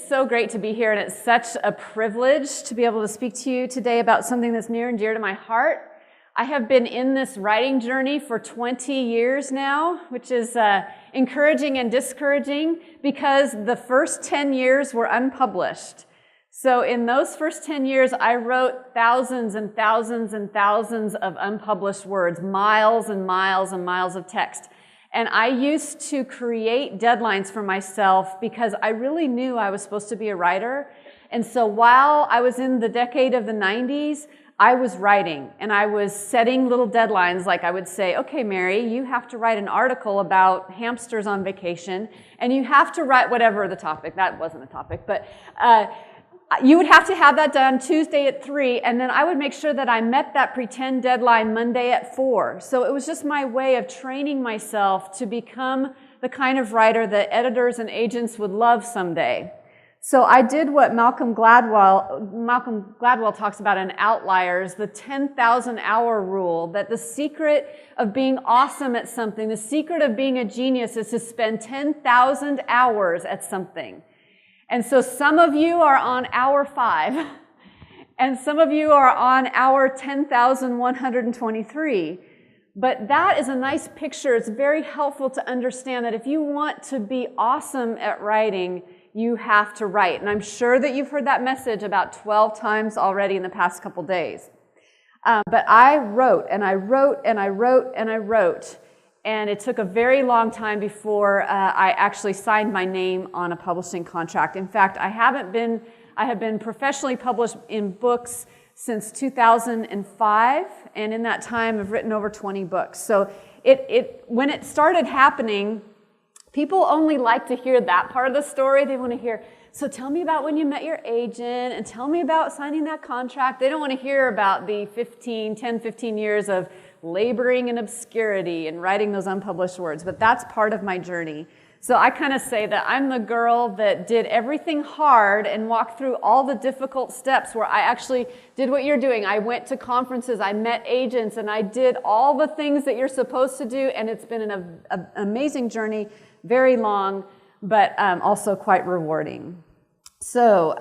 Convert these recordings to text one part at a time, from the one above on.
It's so great to be here, and it's such a privilege to be able to speak to you today about something that's near and dear to my heart. I have been in this writing journey for 20 years now, which is encouraging and discouraging because the first 10 years were unpublished. So in those first 10 years, I wrote thousands and thousands and thousands of unpublished words, miles and miles and miles of text. And I used to create deadlines for myself because I really knew I was supposed to be a writer. And so while I was in the decade of the 90s, I was writing and I was setting little deadlines. Like I would say, okay, Mary, you have to write an article about hamsters on vacation, and you have to write whatever the topic. That wasn't a topic, but you would have to have that done Tuesday at 3, and then I would make sure that I met that pretend deadline Monday at 4. So it was just my way of training myself to become the kind of writer that editors and agents would love someday. So I did what Malcolm Gladwell talks about in Outliers, the 10,000 hour rule, that the secret of being awesome at something, the secret of being a genius is to spend 10,000 hours at something. And so some of you are on hour 5, and some of you are on hour 10,123. But that is a nice picture. It's very helpful to understand that if you want to be awesome at writing, you have to write. And I'm sure that you've heard that message about 12 times already in the past couple days. But I wrote, and I wrote, and I wrote, and I wrote. And it took a very long time before I actually signed my name on a publishing contract. In fact, I have been professionally published in books since 2005, and in that time I've written over 20 books. So when it started happening, people only like to hear that part of the story. They want to hear, so tell me about when you met your agent, and tell me about signing that contract. They don't want to hear about the 10, 15 years of laboring in obscurity and writing those unpublished words, but that's part of my journey. So I kind of say that I'm the girl that did everything hard and walked through all the difficult steps where I actually did what you're doing. I went to conferences, I met agents, and I did all the things that you're supposed to do, and it's been an amazing journey, very long, but also quite rewarding. So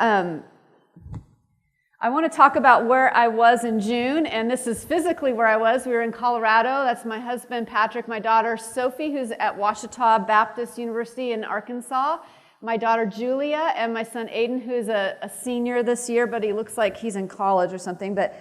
I want to talk about where I was in June, and this is physically where I was. We were in Colorado. That's my husband, Patrick, my daughter, Sophie, who's at Ouachita Baptist University in Arkansas, my daughter, Julia, and my son, Aiden, who's a senior this year, but he looks like he's in college or something. But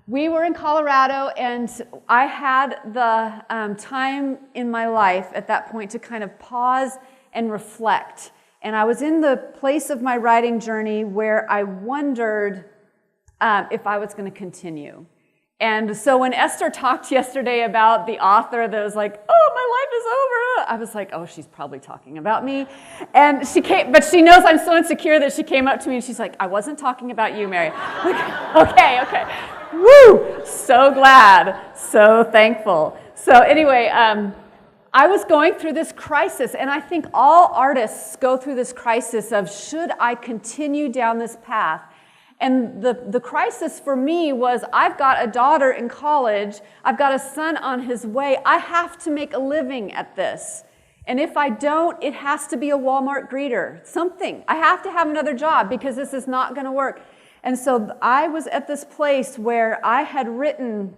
we were in Colorado, and I had the time in my life at that point to kind of pause and reflect. And I was in the place of my writing journey where I wondered if I was going to continue. And so when Esther talked yesterday about the author that was like, oh, my life is over, I was like, oh, she's probably talking about me. And but she knows I'm so insecure that she came up to me and she's like, I wasn't talking about you, Mary. Okay. Woo! So glad, so thankful. So anyway, I was going through this crisis, and I think all artists go through this crisis of, should I continue down this path? And the crisis for me was, I've got a daughter in college, I've got a son on his way, I have to make a living at this. And if I don't, it has to be a Walmart greeter, something. I have to have another job because this is not going to work. And so I was at this place where I had written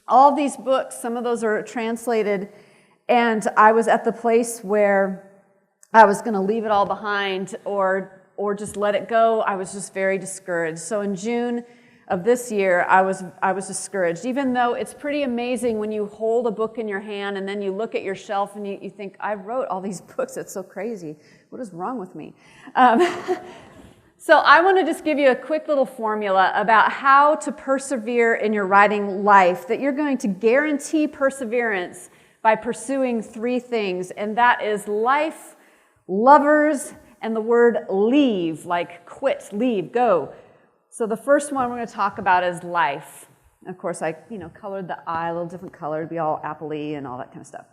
all these books, some of those are translated, and I was at the place where I was going to leave it all behind or just let it go. I was just very discouraged. So in June of this year, I was discouraged, even though it's pretty amazing when you hold a book in your hand and then you look at your shelf and you think, I wrote all these books. It's so crazy. What is wrong with me? So I want to just give you a quick little formula about how to persevere in your writing life, that you're going to guarantee perseverance by pursuing 3 things, and that is life, lovers, and the word leave, like quit, leave, go. So the first one we're going to talk about is life. Of course, I colored the eye a little different color to be all apple-y and all that kind of stuff.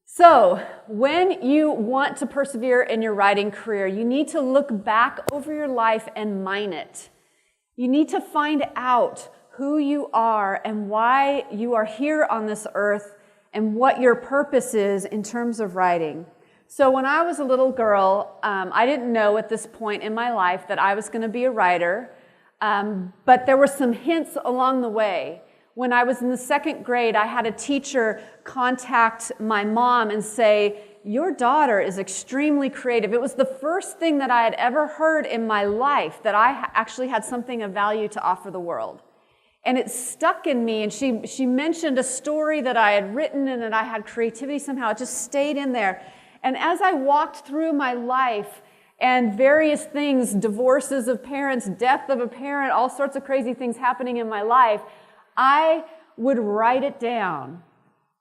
So when you want to persevere in your writing career, you need to look back over your life and mine it. You need to find out who you are and why you are here on this earth and what your purpose is in terms of writing. So when I was a little girl, I didn't know at this point in my life that I was going to be a writer, but there were some hints along the way. When I was in the 2nd grade, I had a teacher contact my mom and say, "Your daughter is extremely creative." It was the first thing that I had ever heard in my life that I actually had something of value to offer the world. And it stuck in me, and she mentioned a story that I had written and that I had creativity somehow. It just stayed in there. And as I walked through my life and various things, divorces of parents, death of a parent, all sorts of crazy things happening in my life, I would write it down.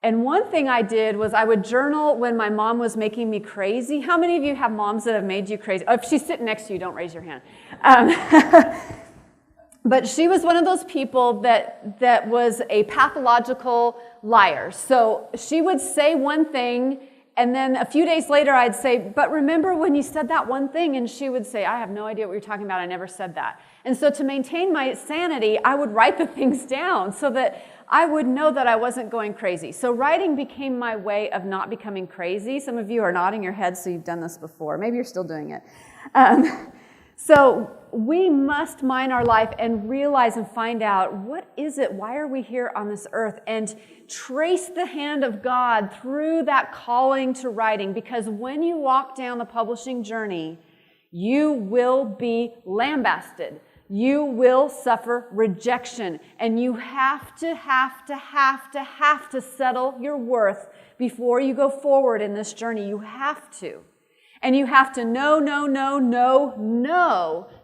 And one thing I did was I would journal when my mom was making me crazy. How many of you have moms that have made you crazy? Oh, if she's sitting next to you, don't raise your hand. But she was one of those people that was a pathological liar. So she would say one thing, and then a few days later I'd say, "But remember when you said that one thing?" And she would say, "I have no idea what you're talking about. I never said that." And so to maintain my sanity, I would write the things down so that I would know that I wasn't going crazy. So writing became my way of not becoming crazy. Some of you are nodding your heads, so you've done this before. Maybe you're still doing it. So we must mine our life and realize and find out, what is it? Why are we here on this earth? And trace the hand of God through that calling to writing. Because when you walk down the publishing journey, you will be lambasted. You will suffer rejection. And you have to settle your worth before you go forward in this journey. You have to. And you have to know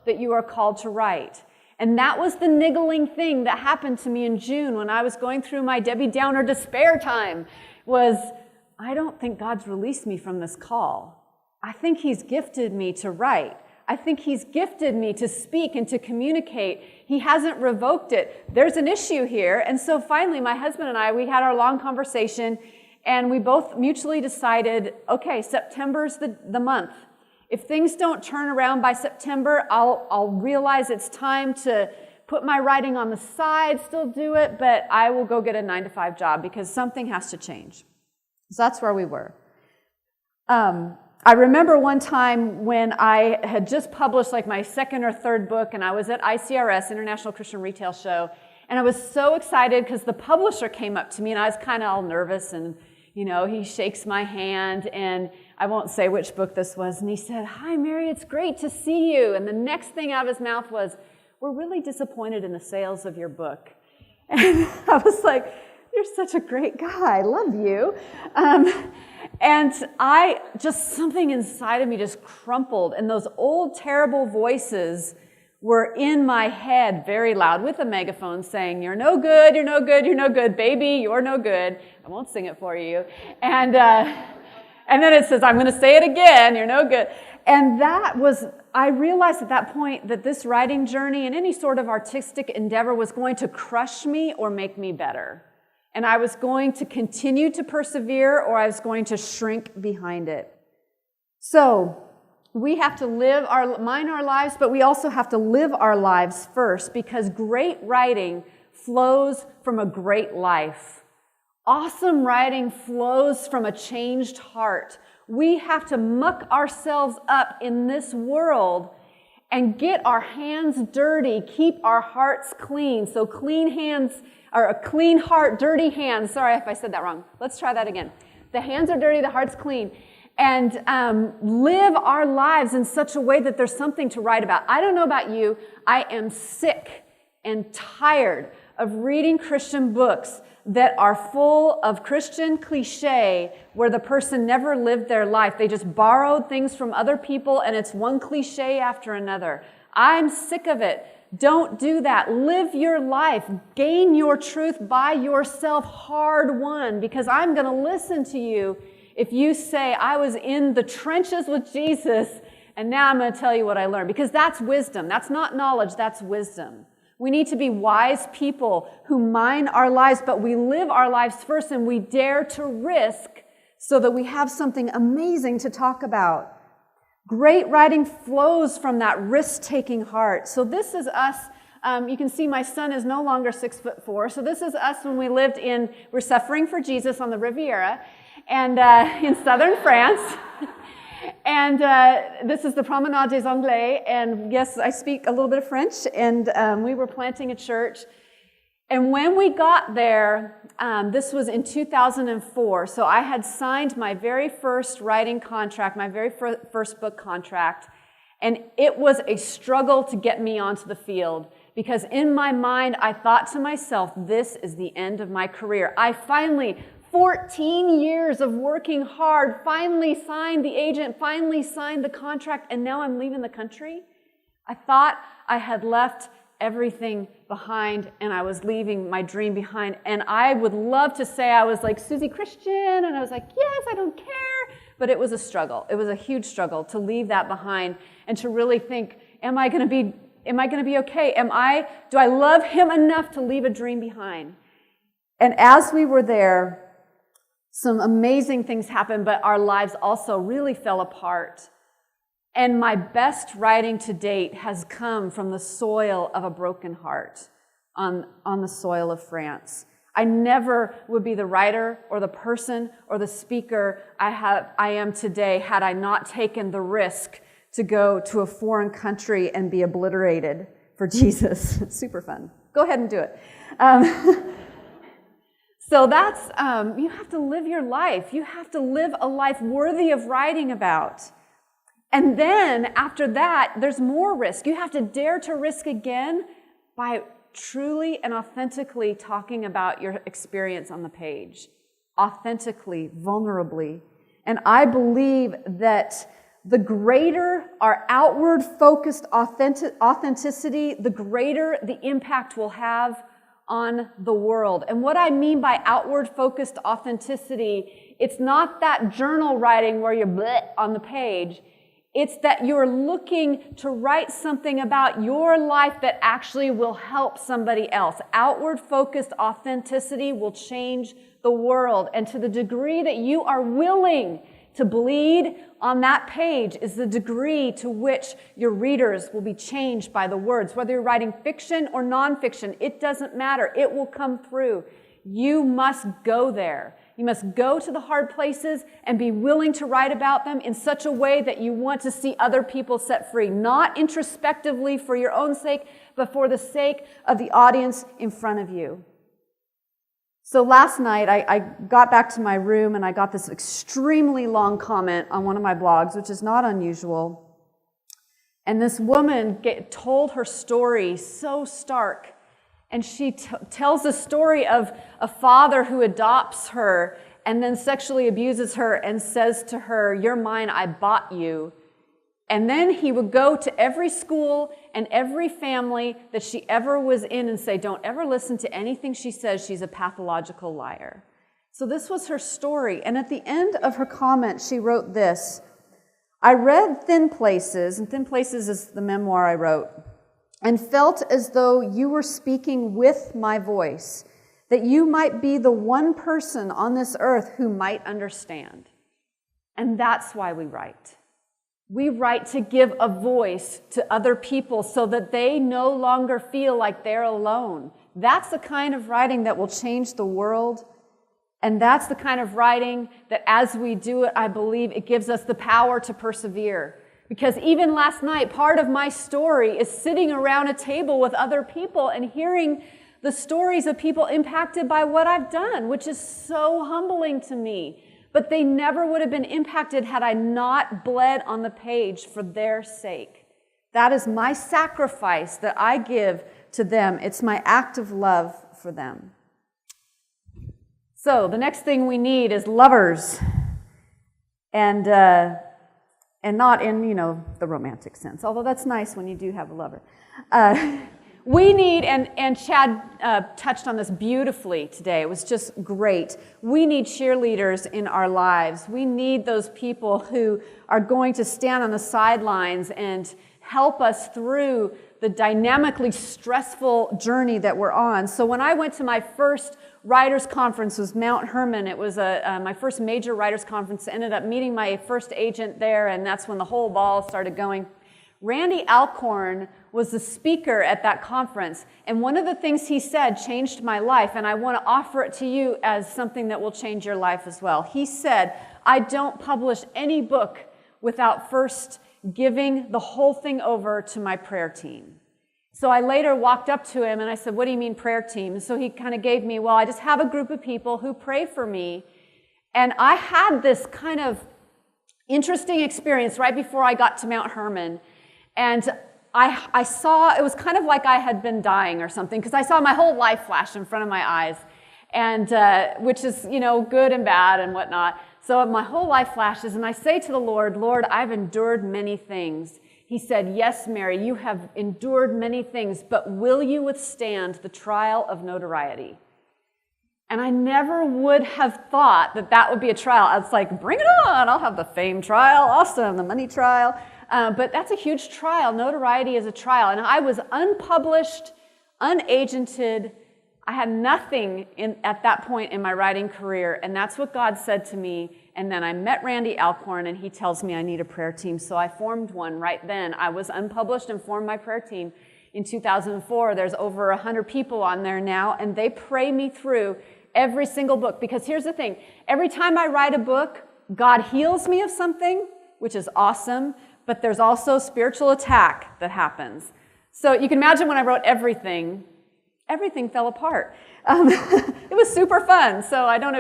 that you are called to write. And that was the niggling thing that happened to me in June when I was going through my Debbie Downer despair time, was I don't think God's released me from this call. I think He's gifted me to write. I think He's gifted me to speak and to communicate. He hasn't revoked it. There's an issue here. And so finally, my husband and I, we had our long conversation, and we both mutually decided, okay, September's the month. If things don't turn around by September, I'll realize it's time to put my writing on the side, still do it, but I will go get a 9-to-5 job because something has to change. So that's where we were. I remember one time when I had just published like my 2nd or 3rd book, and I was at ICRS, International Christian Retail Show, and I was so excited because the publisher came up to me, and I was kind of all nervous, and he shakes my hand, and I won't say which book this was, and he said, "Hi, Mary, it's great to see you." And the next thing out of his mouth was, "We're really disappointed in the sales of your book." And I was like, "You're such a great guy. I love you." And something inside of me just crumpled, and those old, terrible voices were in my head very loud with a megaphone saying, "You're no good, you're no good, you're no good, baby, you're no good." I won't sing it for you. And then it says, "I'm going to say it again, you're no good." And I realized at that point that this writing journey and any sort of artistic endeavor was going to crush me or make me better. And I was going to continue to persevere, or I was going to shrink behind it. So we have to mine our lives, but we also have to live our lives first, because great writing flows from a great life. Awesome writing flows from a changed heart. We have to muck ourselves up in this world and get our hands dirty, keep our hearts clean. So clean hands, or a clean heart, dirty hands. Sorry if I said that wrong. Let's try that again. The hands are dirty, the heart's clean. And live our lives in such a way that there's something to write about. I don't know about you, I am sick and tired of reading Christian books that are full of Christian cliche where the person never lived their life. They just borrowed things from other people, and it's one cliche after another. I'm sick of it. Don't do that. Live your life. Gain your truth by yourself, hard won, because I'm going to listen to you if you say, "I was in the trenches with Jesus, and now I'm going to tell you what I learned." Because that's wisdom. That's not knowledge. That's wisdom. We need to be wise people who mine our lives, but we live our lives first, and we dare to risk so that we have something amazing to talk about. Great writing flows from that risk-taking heart. So this is us. You can see my son is no longer 6'4". So this is us when we're suffering for Jesus on the Riviera. and in southern France. And this is the Promenade des Anglais, and yes, I speak a little bit of French, and we were planting a church. And when we got there, this was in 2004, so I had signed my very first writing contract, my very first book contract, and it was a struggle to get me onto the field, because in my mind, I thought to myself, this is the end of my career. I finally, 14 years of working hard, finally signed the agent, finally signed the contract, and now I'm leaving the country? I thought I had left everything behind, and I was leaving my dream behind. And I would love to say I was like Susie Christian, and I was like, yes, I don't care. But it was a struggle. It was a huge struggle to leave that behind and to really think, am I going to be okay? Do I love him enough to leave a dream behind? And as we were there, some amazing things happened, but our lives also really fell apart. And my best writing to date has come from the soil of a broken heart on the soil of France. I never would be the writer or the person or the speaker I am today had I not taken the risk to go to a foreign country and be obliterated for Jesus. It's super fun. Go ahead and do it. So that's, you have to live your life. You have to live a life worthy of writing about. And then after that, there's more risk. You have to dare to risk again by truly and authentically talking about your experience on the page. Authentically, vulnerably. And I believe that the greater our outward-focused authenticity, the greater the impact we'll have on the world. And what I mean by outward-focused authenticity, it's not that journal writing where you're bleh on the page. It's that you're looking to write something about your life that actually will help somebody else. Outward-focused authenticity will change the world. And to the degree that you are willing to bleed on that page is the degree to which your readers will be changed by the words. Whether you're writing fiction or nonfiction, it doesn't matter. It will come through. You must go there. You must go to the hard places and be willing to write about them in such a way that you want to see other people set free, not introspectively for your own sake, but for the sake of the audience in front of you. So last night, I got back to my room and I got this extremely long comment on one of my blogs, which is not unusual. And this woman told her story so stark. And she tells the story of a father who adopts her and then sexually abuses her and says to her, "You're mine, I bought you." And then he would go to every school and every family that she ever was in and say, "Don't ever listen to anything she says. She's a pathological liar." So this was her story. And at the end of her comment, she wrote this: "I read Thin Places," and Thin Places is the memoir I wrote, "and felt as though you were speaking with my voice, that you might be the one person on this earth who might understand." And that's why we write. We write to give a voice to other people so that they no longer feel like they're alone. That's the kind of writing that will change the world. And that's the kind of writing that as we do it, I believe it gives us the power to persevere. Because even last night, part of my story is sitting around a table with other people and hearing the stories of people impacted by what I've done, which is so humbling to me. But they never would have been impacted had I not bled on the page for their sake. That is my sacrifice that I give to them. It's my act of love for them. So the next thing we need is lovers. And not in, the romantic sense, although that's nice when you do have a lover. We need, and Chad touched on this beautifully today. It was just great. We need cheerleaders in our lives. We need those people who are going to stand on the sidelines and help us through the dynamically stressful journey that we're on. So when I went to my first writers' conference, was Mount Hermon. It was my first major writers' conference. I ended up meeting my first agent there, and that's when the whole ball started going. Randy Alcorn was the speaker at that conference, and one of the things he said changed my life, and I want to offer it to you as something that will change your life as well. He said, I don't publish any book without first giving the whole thing over to my prayer team. So I later walked up to him and I said, what do you mean prayer team? And so he kind of gave me, well, I just have a group of people who pray for me. And I had this kind of interesting experience right before I got to Mount Hermon. And I saw, it was kind of like I had been dying or something, because I saw my whole life flash in front of my eyes, and which is, good and bad and whatnot. So my whole life flashes, and I say to the Lord, Lord, I've endured many things. He said, yes, Mary, you have endured many things, but will you withstand the trial of notoriety? And I never would have thought that that would be a trial. I was like, bring it on. I'll have the fame trial. Awesome. The money trial. But that's a huge trial. Notoriety is a trial. And I was unpublished, unagented. I had nothing at that point in my writing career. And that's what God said to me. And then I met Randy Alcorn, and he tells me I need a prayer team. So I formed one right then. I was unpublished and formed my prayer team in 2004. There's over 100 people on there now, and they pray me through every single book. Because here's the thing. Every time I write a book, God heals me of something, which is awesome, but there's also spiritual attack that happens. So you can imagine when I wrote everything fell apart. It was super fun, so I don't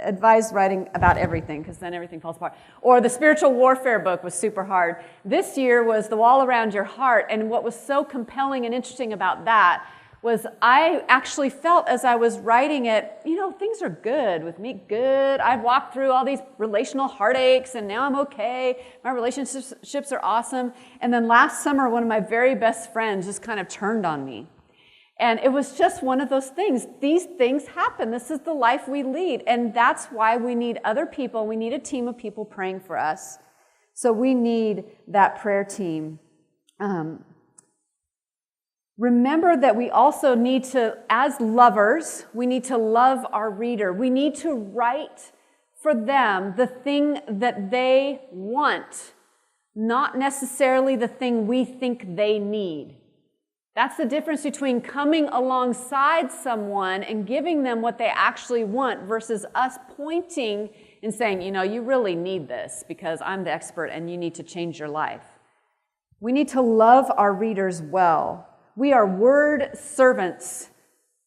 advise writing about everything, because then everything falls apart. Or the spiritual warfare book was super hard. This year was The Wall Around Your Heart, and what was so compelling and interesting about that was I actually felt as I was writing it, things are good with me, good. I've walked through all these relational heartaches, and now I'm okay. My relationships are awesome. And then last summer, one of my very best friends just kind of turned on me. And it was just one of those things. These things happen. This is the life we lead. And that's why we need other people. We need a team of people praying for us. So we need that prayer team. Remember that we also need to, as lovers, we need to love our reader. We need to write for them the thing that they want, not necessarily the thing we think they need. That's the difference between coming alongside someone and giving them what they actually want versus us pointing and saying, you really need this because I'm the expert and you need to change your life. We need to love our readers well. We are word servants.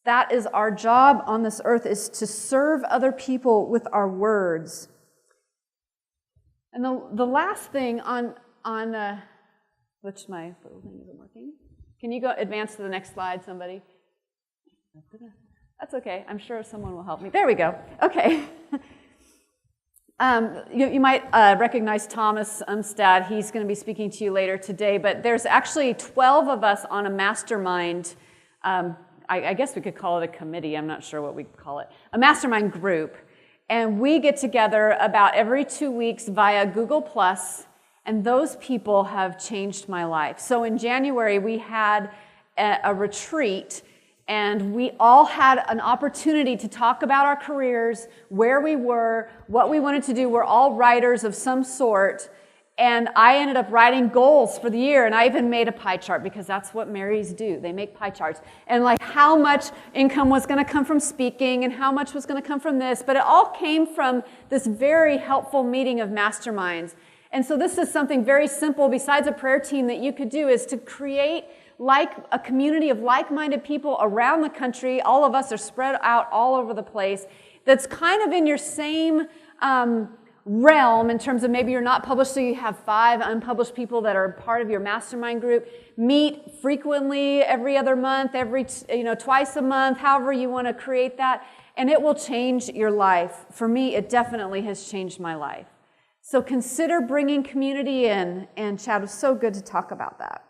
That is our job on this earth, is to serve other people with our words. And the last thing on which my little thing isn't working. Can you go advance to the next slide, somebody? That's okay. I'm sure someone will help me. There we go. Okay. You might recognize Thomas Umstad. He's going to be speaking to you later today, but there's actually 12 of us on a mastermind. I guess we could call it a committee. I'm not sure what we call it. A mastermind group. And we get together about every 2 weeks via Google+, and those people have changed my life. So in January, we had a retreat, and we all had an opportunity to talk about our careers, where we were, what we wanted to do. We're all writers of some sort, and I ended up writing goals for the year, and I even made a pie chart, because that's what Marys do. They make pie charts. And like how much income was going to come from speaking, and how much was going to come from this, but it all came from this very helpful meeting of masterminds. And so this is something very simple besides a prayer team that you could do, is to create like a community of like-minded people around the country. All of us are spread out all over the place. That's kind of in your same realm in terms of maybe you're not published, so you have 5 unpublished people that are part of your mastermind group. Meet frequently, every other month, twice a month, however you want to create that, and it will change your life. For me, it definitely has changed my life. So consider bringing community in, and Chad, was so good to talk about that.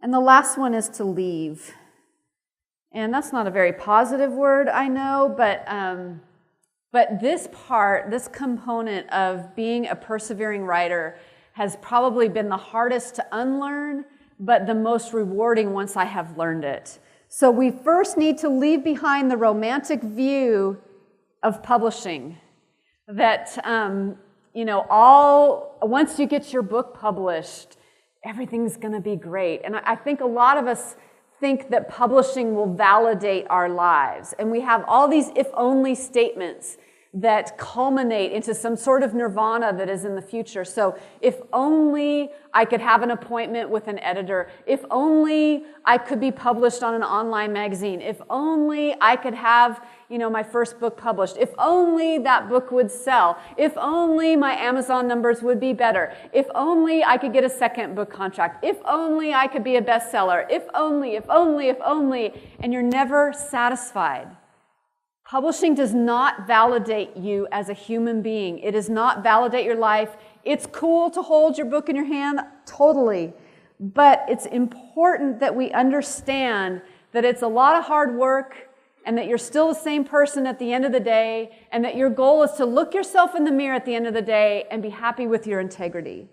And the last one is to leave. And that's not a very positive word, I know, but this component of being a persevering writer has probably been the hardest to unlearn, but the most rewarding once I have learned it. So we first need to leave behind the romantic view of publishing. That, once you get your book published, everything's going to be great. And I think a lot of us think that publishing will validate our lives. And we have all these if-only statements that culminate into some sort of nirvana that is in the future. So if only I could have an appointment with an editor, if only I could be published on an online magazine, if only I could have, my first book published, if only that book would sell, if only my Amazon numbers would be better, if only I could get a second book contract, if only I could be a bestseller, if only, and you're never satisfied. Publishing does not validate you as a human being. It does not validate your life. It's cool to hold your book in your hand, totally. But it's important that we understand that it's a lot of hard work and that you're still the same person at the end of the day, and that your goal is to look yourself in the mirror at the end of the day and be happy with your integrity.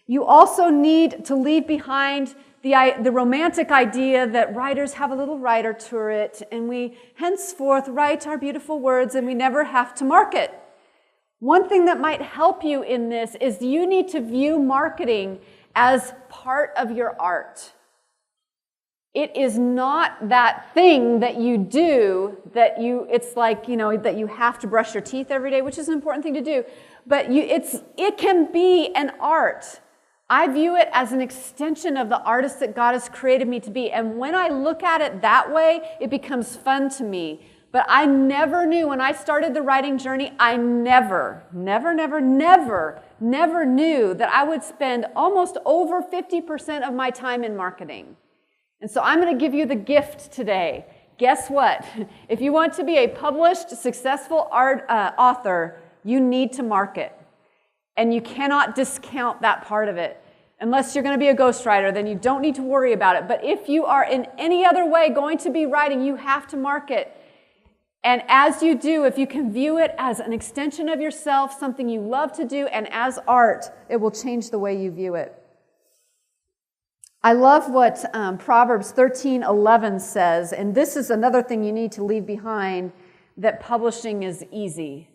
You also need to leave behind the romantic idea that writers have a little writer turret, and we henceforth write our beautiful words and we never have to market. One thing that might help you in this is you need to view marketing as part of your art. It is not that thing that you do that it's like, that you have to brush your teeth every day, which is an important thing to do, but it can be an art. I view it as an extension of the artist that God has created me to be. And when I look at it that way, it becomes fun to me. But I never knew when I started the writing journey, I never knew that I would spend almost over 50% of my time in marketing. And so I'm going to give you the gift today. Guess what? If you want to be a published, successful author, you need to market. And you cannot discount that part of it. Unless you're going to be a ghostwriter, then you don't need to worry about it. But if you are in any other way going to be writing, you have to market. And as you do, if you can view it as an extension of yourself, something you love to do, and as art, it will change the way you view it. I love what Proverbs 13:11 says, and this is another thing you need to leave behind, that publishing is easy.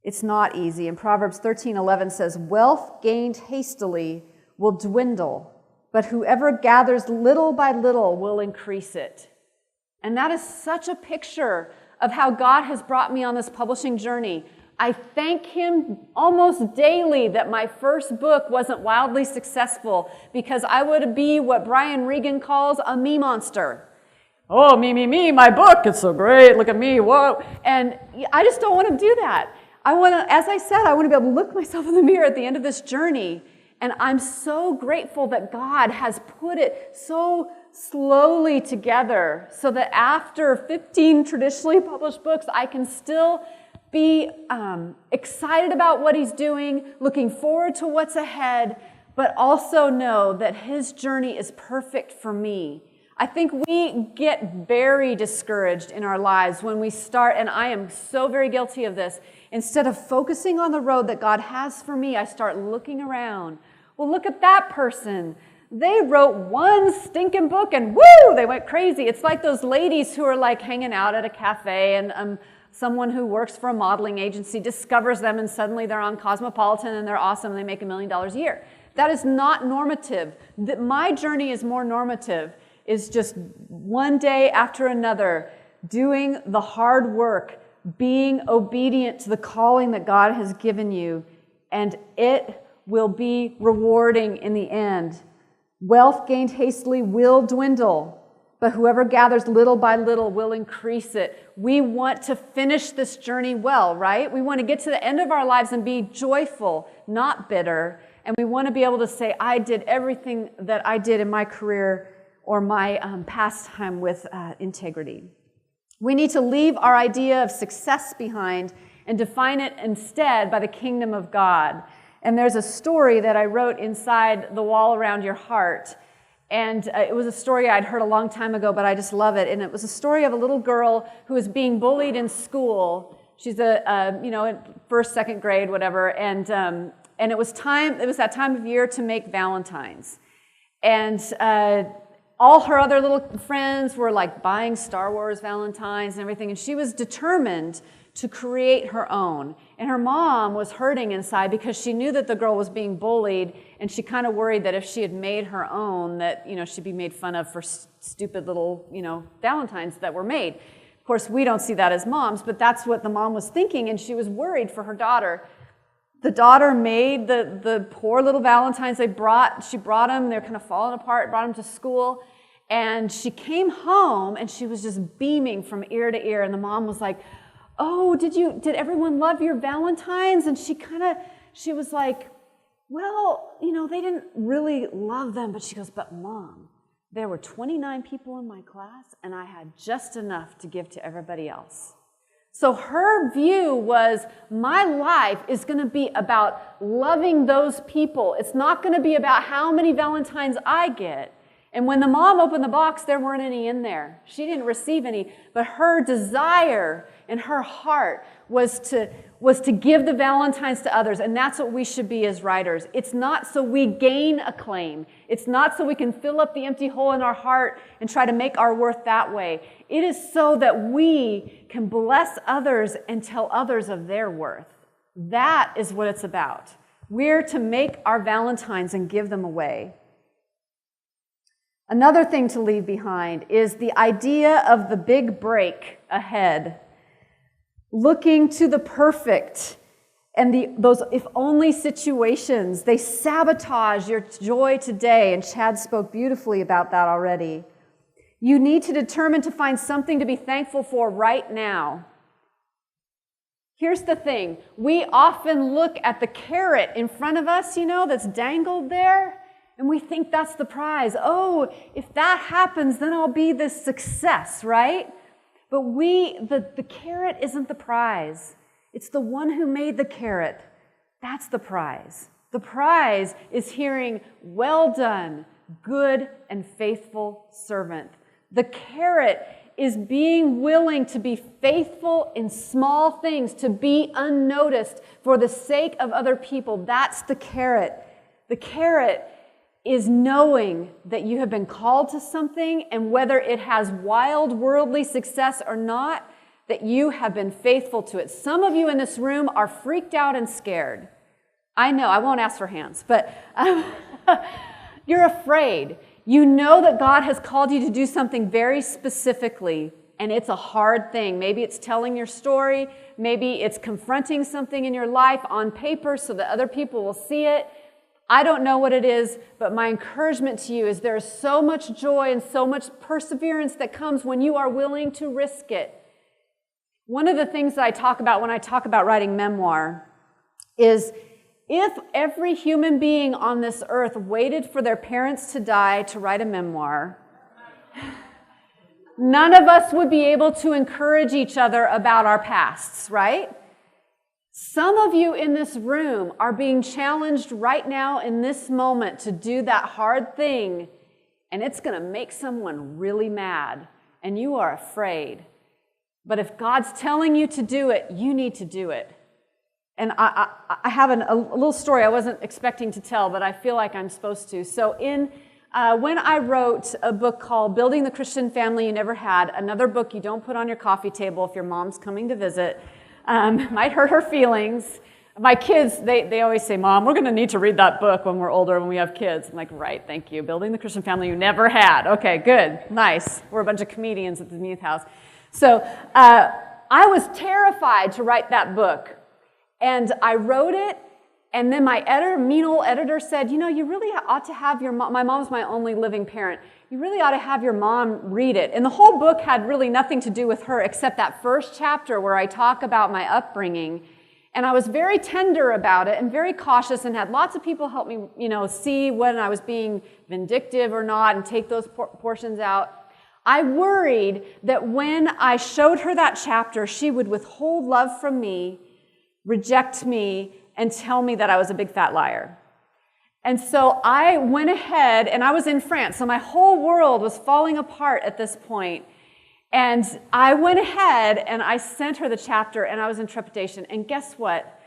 It's not easy. And Proverbs 13:11 says, "Wealth gained hastily will dwindle, but whoever gathers little by little will increase it." And that is such a picture of how God has brought me on this publishing journey. I thank Him almost daily that my first book wasn't wildly successful, because I would be what Brian Regan calls a me monster. Oh, me, my book, it's so great, look at me, whoa. And I just don't want to do that. I want to, as I said, I want to be able to look myself in the mirror at the end of this journey. And I'm so grateful that God has put it so slowly together so that after 15 traditionally published books, I can still be excited about what He's doing, looking forward to what's ahead, but also know that His journey is perfect for me. I think we get very discouraged in our lives when we start, and I am so very guilty of this. Instead of focusing on the road that God has for me, I start looking around. Well, look at that person. They wrote one stinking book and woo, they went crazy. It's like those ladies who are like hanging out at a cafe and someone who works for a modeling agency discovers them and suddenly they're on Cosmopolitan and they're awesome and they make $1 million a year. That is not normative. My journey is more normative. Is just one day after another, doing the hard work, being obedient to the calling that God has given you, and it will be rewarding in the end. Wealth gained hastily will dwindle, but whoever gathers little by little will increase it. We want to finish this journey well, right? We want to get to the end of our lives and be joyful, not bitter, and we want to be able to say, I did everything that I did in my career or my pastime with integrity. We need to leave our idea of success behind and define it instead by the kingdom of God. And there's a story that I wrote inside the wall around your heart. And it was a story I'd heard a long time ago, but I just love it. And it was a story of a little girl who was being bullied in school. She's in first, second grade, whatever. And it was that time of year to make Valentines. And all her other little friends were like buying Star Wars Valentines and everything, and she was determined to create her own. And her mom was hurting inside because she knew that the girl was being bullied, and she kind of worried that if she had made her own, that, she'd be made fun of for stupid little, Valentines that were made. Of course, we don't see that as moms, but that's what the mom was thinking, and she was worried for her daughter. The daughter made the poor little Valentines. She brought them, they're kind of falling apart, brought them to school, and she came home, and she was just beaming from ear to ear, and the mom was like, "Oh, did everyone love your Valentines?" And she was like, "Well, they didn't really love them," but she goes, "But Mom, there were 29 people in my class, and I had just enough to give to everybody else." So her view was, my life is going to be about loving those people. It's not going to be about how many Valentines I get. And when the mom opened the box, there weren't any in there. She didn't receive any, but her desire in her heart was to give the Valentines to others, and that's what we should be as writers. It's not so we gain acclaim. It's not so we can fill up the empty hole in our heart and try to make our worth that way. It is so that we can bless others and tell others of their worth. That is what it's about. We're to make our Valentines and give them away. Another thing to leave behind is the idea of the big break ahead. Looking to the perfect and those if-only situations, they sabotage your joy today, and Chad spoke beautifully about that already. You need to determine to find something to be thankful for right now. Here's the thing. We often look at the carrot in front of us, that's dangled there, and we think that's the prize. Oh, if that happens, then I'll be this success, right? But the carrot isn't the prize. It's the one who made the carrot. That's the prize. The prize is hearing, "Well done, good and faithful servant." The carrot is being willing to be faithful in small things, to be unnoticed for the sake of other people. That's the carrot. The carrot is knowing that you have been called to something, and whether it has wild worldly success or not, that you have been faithful to it. Some of you in this room are freaked out and scared. I know, I won't ask for hands, but you're afraid. You know that God has called you to do something very specifically, and it's a hard thing. Maybe it's telling your story. Maybe it's confronting something in your life on paper so that other people will see it. I don't know what it is, but my encouragement to you is there is so much joy and so much perseverance that comes when you are willing to risk it. One of the things that I talk about when I talk about writing memoir is if every human being on this earth waited for their parents to die to write a memoir, none of us would be able to encourage each other about our pasts, right? Some of you in this room are being challenged right now in this moment to do that hard thing, and it's going to make someone really mad, and you are afraid. But if God's telling you to do it, you need to do it. And I have a little story I wasn't expecting to tell, but I feel like I'm supposed to. So when I wrote a book called Building the Christian Family You Never Had, another book you don't put on your coffee table if your mom's coming to visit, might hurt her feelings. My kids, they always say, "Mom, we're going to need to read that book when we're older, when we have kids." I'm like, "Right, thank you. Building the Christian Family You Never Had." Okay, good, nice. We're a bunch of comedians at the Muth House. So I was terrified to write that book. And I wrote it, and then my mean old editor said, "You really ought to have your mom." My mom's my only living parent. "You really ought to have your mom read it." And the whole book had really nothing to do with her except that first chapter where I talk about my upbringing. And I was very tender about it and very cautious, and had lots of people help me, see when I was being vindictive or not and take those portions out. I worried that when I showed her that chapter, she would withhold love from me, reject me, and tell me that I was a big fat liar. And so I went ahead, and I was in France, so my whole world was falling apart at this point. And I went ahead, and I sent her the chapter, and I was in trepidation. And guess what?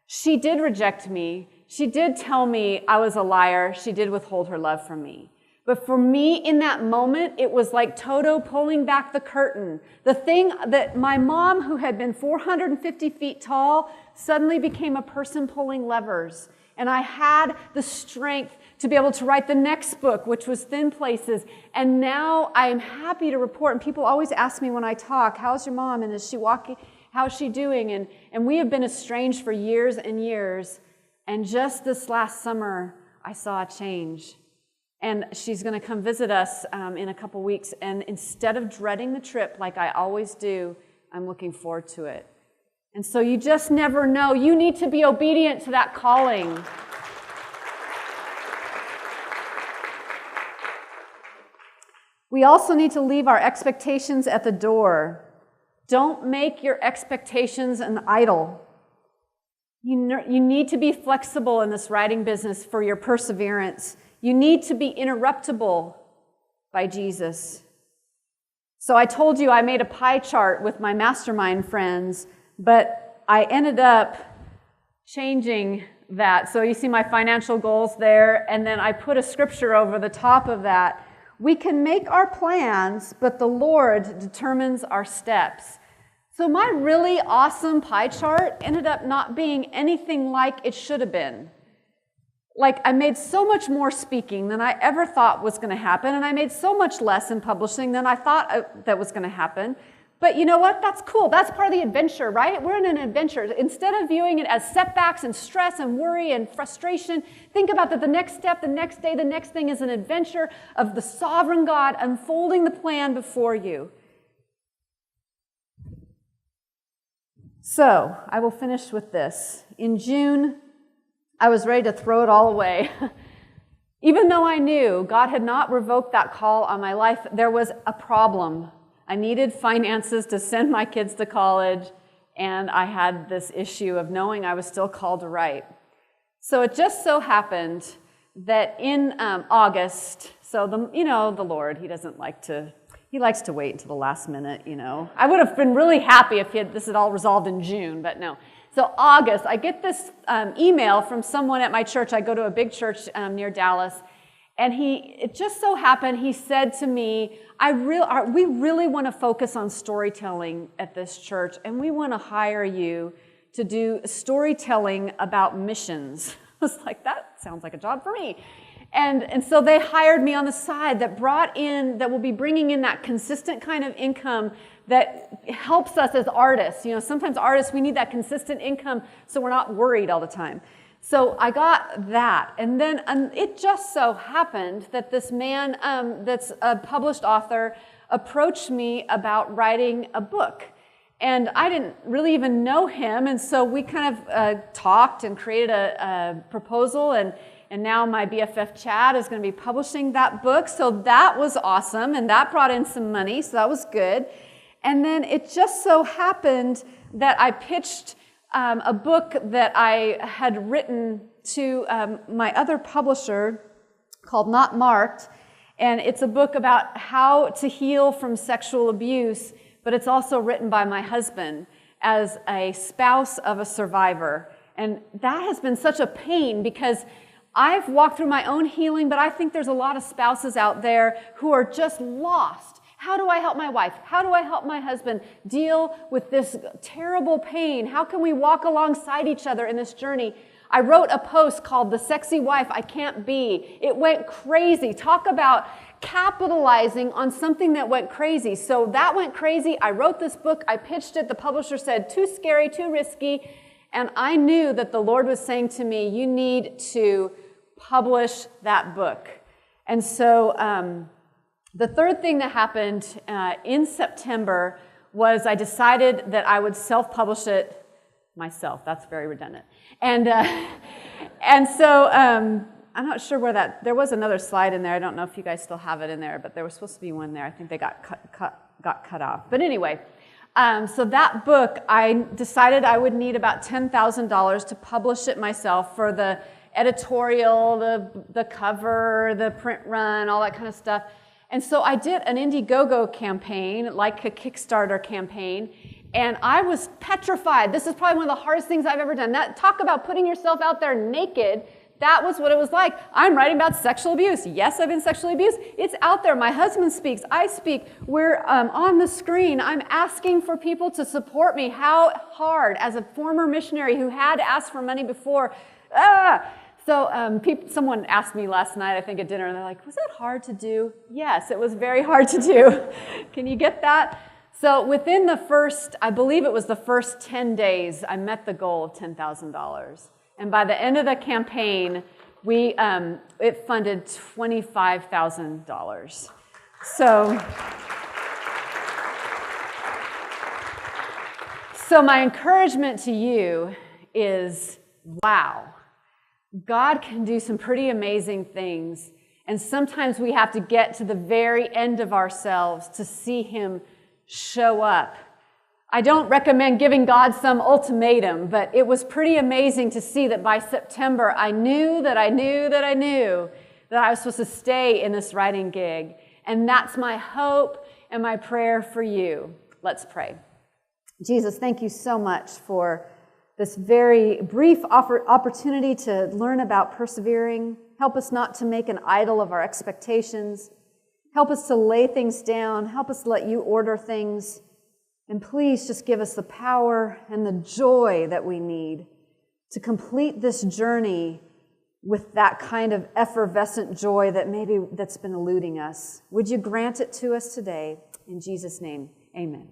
She did reject me. She did tell me I was a liar. She did withhold her love from me. But for me, in that moment, it was like Toto pulling back the curtain. The thing that my mom, who had been 450 feet tall, suddenly became a person pulling levers. And I had the strength to be able to write the next book, which was Thin Places. And now I am happy to report, and people always ask me when I talk, how's your mom, and is she walking, how's she doing? And we have been estranged for years and years. And just this last summer, I saw a change. And she's going to come visit us in a couple weeks. And instead of dreading the trip like I always do, I'm looking forward to it. And so you just never know. You need to be obedient to that calling. We also need to leave our expectations at the door. Don't make your expectations an idol. You need to be flexible in this writing business for your perseverance. You need to be interruptible by Jesus. So I told you I made a pie chart with my mastermind friends, but I ended up changing that. So you see my financial goals there, and then I put a scripture over the top of that. We can make our plans, but the Lord determines our steps. So my really awesome pie chart ended up not being anything like it should have been. Like, I made so much more speaking than I ever thought was going to happen, and I made so much less in publishing than I thought that was going to happen. But you know what? That's cool. That's part of the adventure, right? We're in an adventure. Instead of viewing it as setbacks and stress and worry and frustration, think about that the next step, the next day, the next thing is an adventure of the sovereign God unfolding the plan before you. So, I will finish with this. In June, I was ready to throw it all away. Even though I knew God had not revoked that call on my life, there was a problem. I needed finances to send my kids to college, and I had this issue of knowing I was still called to write. So it just so happened that in August, so the Lord, He likes to wait until the last minute, I would have been really happy if this had all resolved in June, but no. So August, I get this email from someone at my church. I go to a big church near Dallas, and it just so happened, he said to me, we really want to focus on storytelling at this church, and we want to hire you to do storytelling about missions. I was like, that sounds like a job for me. And so they hired me on the side that will be bringing in that consistent kind of income that helps us as artists. Sometimes artists, we need that consistent income so we're not worried all the time. So I got that. And then it just so happened that this man that's a published author approached me about writing a book. And I didn't really even know him. And so we kind of talked and created a proposal. And now my BFF Chad is going to be publishing that book. So that was awesome. And that brought in some money. So that was good. And then it just so happened that I pitched a book that I had written to my other publisher called Not Marked. And it's a book about how to heal from sexual abuse, but it's also written by my husband as a spouse of a survivor. And that has been such a pain because I've walked through my own healing, but I think there's a lot of spouses out there who are just lost. How do I help my wife? How do I help my husband deal with this terrible pain? How can we walk alongside each other in this journey? I wrote a post called The Sexy Wife I Can't Be. It went crazy. Talk about capitalizing on something that went crazy. So that went crazy. I wrote this book. I pitched it. The publisher said, too scary, too risky. And I knew that the Lord was saying to me, you need to publish that book. And so the third thing that happened in September was I decided that I would self-publish it myself. That's very redundant. And so I'm not sure where there was another slide in there. I don't know if you guys still have it in there, but there was supposed to be one there. I think they got cut off. But anyway, so that book, I decided I would need about $10,000 to publish it myself for the editorial, the cover, the print run, all that kind of stuff. And so I did an Indiegogo campaign, like a Kickstarter campaign, and I was petrified. This is probably one of the hardest things I've ever done. Talk about putting yourself out there naked. That was what it was like. I'm writing about sexual abuse. Yes, I've been sexually abused. It's out there. My husband speaks. I speak. We're on the screen. I'm asking for people to support me. How hard, as a former missionary who had asked for money before. So someone asked me last night, I think at dinner, and they're like, was that hard to do? Yes, it was very hard to do. Can you get that? So within the first, I believe it was the first 10 days, I met the goal of $10,000. And by the end of the campaign, it funded $25,000. So my encouragement to you is, wow, God can do some pretty amazing things. And sometimes we have to get to the very end of ourselves to see Him show up. I don't recommend giving God some ultimatum, but it was pretty amazing to see that by September, I knew that I was supposed to stay in this writing gig. And that's my hope and my prayer for you. Let's pray. Jesus, thank you so much for this very brief opportunity to learn about persevering. Help us not to make an idol of our expectations. Help us to lay things down. Help us to let you order things. And please just give us the power and the joy that we need to complete this journey with that kind of effervescent joy that's been eluding us. Would you grant it to us today? In Jesus' name, amen.